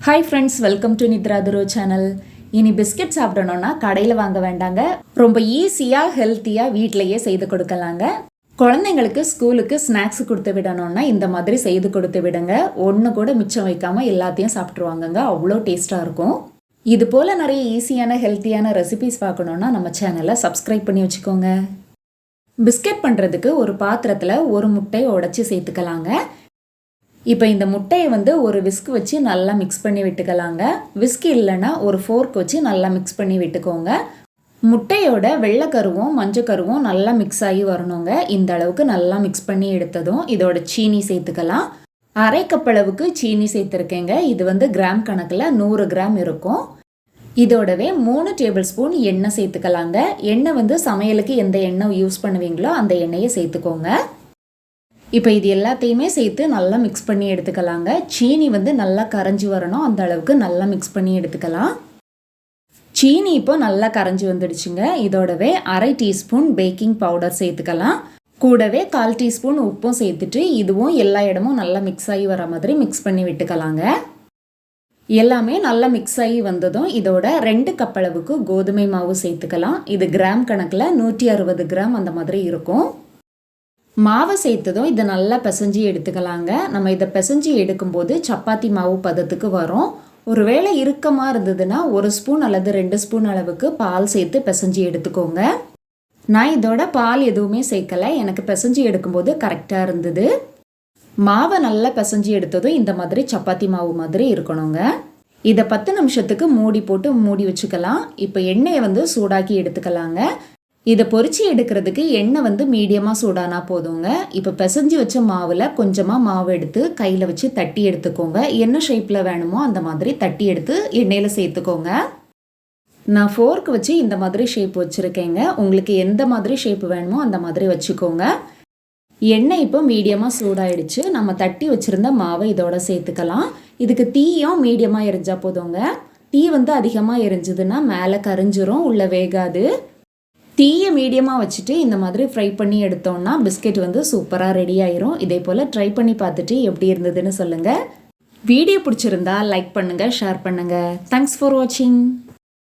Hi friends, welcome to நித்ரா துரு channel. இனி biscuit சாப்பிடணுன்னா கடையில் வாங்க வேண்டாங்க. ரொம்ப ஈஸியாக ஹெல்த்தியாக வீட்டிலையே செய்து கொடுக்கலாங்க. குழந்தைங்களுக்கு ஸ்கூலுக்கு ஸ்நாக்ஸ் கொடுத்து விடணுன்னா இந்த மாதிரி செய்து கொடுத்து விடுங்க. ஒன்று கூட மிச்சம் வைக்காமல் எல்லாத்தையும் சாப்பிட்ருவாங்கங்க. அவ்வளோ டேஸ்ட்டாக இருக்கும். இது போல் நிறைய ஈஸியான ஹெல்த்தியான ரெசிபிஸ் பார்க்கணுன்னா நம்ம சேனலை சப்ஸ்கிரைப் பண்ணி வச்சுக்கோங்க. பிஸ்கெட் பண்ணுறதுக்கு ஒரு பாத்திரத்தில் ஒரு முட்டையை உடைச்சி சேர்த்துக்கலாங்க. இப்போ இந்த முட்டையை ஒரு விஸ்க் வச்சு நல்லா மிக்ஸ் பண்ணி விட்டுக்கலாங்க. விஸ்க் இல்லைன்னா ஒரு ஃபோர்க் வச்சு நல்லா மிக்ஸ் பண்ணி விட்டுக்கோங்க. முட்டையோட வெள்ளைக்கருவும் மஞ்சக்கருவும் நல்லா மிக்ஸ் ஆகி வரணுங்க. இந்த அளவுக்கு நல்லா மிக்ஸ் பண்ணி எடுத்ததும் இதோட சீனி சேர்த்துக்கலாம். அரை கப் அளவுக்கு சீனி சேர்த்துருக்கேங்க. இது கிராம் கணக்கில் 100 கிராம் இருக்கும். இதோடவே 3 டேபிள் ஸ்பூன் எண்ணெய் சேர்த்துக்கலாங்க. எண்ணெய் சமையலுக்கு எந்த எண்ணெய் யூஸ் பண்ணுவீங்களோ அந்த எண்ணெயை சேர்த்துக்கோங்க. இப்போ இது எல்லாத்தையுமே சேர்த்து நல்லா மிக்ஸ் பண்ணி எடுத்துக்கலாங்க. சீனி நல்லா கரைஞ்சி வரணும், அந்த அளவுக்கு நல்லா மிக்ஸ் பண்ணி எடுத்துக்கலாம். சீனி இப்போ நல்லா கரைஞ்சி வந்துடுச்சுங்க. இதோடவே அரை டீஸ்பூன் பேக்கிங் பவுடர் சேர்த்துக்கலாம். கூடவே 1/4 டீஸ்பூன் உப்பும் சேர்த்துட்டு இதுவும் எல்லா இடமும் நல்லா மிக்ஸ் ஆகி வர மாதிரி மிக்ஸ் பண்ணி விட்டுக்கலாங்க. எல்லாமே நல்லா மிக்ஸ் ஆகி வந்ததும் இதோட 2 கப் அளவுக்கு கோதுமை மாவு சேர்த்துக்கலாம். இது கிராம் கணக்கில் 160 கிராம் அந்த மாதிரி இருக்கும். மாவை சேர்த்ததும் இதை நல்லா பிசைஞ்சு எடுத்துக்கலாங்க. நம்ம இதை பிசைஞ்சு எடுக்கும்போது சப்பாத்தி மாவு பதத்துக்கு வரும். ஒருவேளை இறுக்கமாக இருந்ததுன்னா 1 ஸ்பூன் அல்லது 2 ஸ்பூன் அளவுக்கு பால் சேர்த்து பிசைஞ்சு எடுத்துக்கோங்க. நான் இதோட பால் எதுவுமே சேர்க்கலை. எனக்கு பிசைஞ்சு எடுக்கும்போது கரெக்டாக இருந்தது. மாவை நல்லா பிசைஞ்சு எடுத்ததும் இந்த மாதிரி சப்பாத்தி மாவு மாதிரி இருக்கணுங்க. இதை 10 நிமிஷத்துக்கு மூடி போட்டு மூடி வச்சுக்கலாம். இப்போ எண்ணெயை சூடாக்கி எடுத்துக்கலாங்க. இதை பொரிச்சு எடுக்கிறதுக்கு எண்ணெய் மீடியமாக சூடானா போதுங்க. இப்போ பிசைஞ்சு வச்ச மாவில் கொஞ்சமாக மாவு எடுத்து கையில் வச்சு தட்டி எடுத்துக்கோங்க. என்ன ஷேப்பில் வேணுமோ அந்த மாதிரி தட்டி எடுத்து எண்ணெயில் சேர்த்துக்கோங்க. நான் ஃபோர்க் வச்சு இந்த மாதிரி ஷேப் வச்சுருக்கேங்க. உங்களுக்கு எந்த மாதிரி ஷேப் வேணுமோ அந்த மாதிரி வச்சுக்கோங்க. எண்ணெய் இப்போ மீடியமாக சூடாயிடுச்சு. நம்ம தட்டி வச்சுருந்த மாவை இதோட சேர்த்துக்கலாம். இதுக்கு தீயும் மீடியமாக எரிஞ்சால் போதுங்க. தீ அதிகமாக எரிஞ்சுதுன்னா மேலே கரிஞ்சிரும், உள்ள வேகாது. தீயை மீடியமாக வச்சுட்டு இந்த மாதிரி ஃப்ரை பண்ணி எடுத்தோம்னா பிஸ்கெட் சூப்பராக ரெடி ஆயிரும். இதே போல் ட்ரை பண்ணி பார்த்துட்டு எப்படி இருந்ததுன்னு சொல்லுங்கள். வீடியோ பிடிச்சிருந்தா லைக் பண்ணுங்கள், ஷேர் பண்ணுங்கள். தேங்க்ஸ் ஃபார் வாட்சிங்.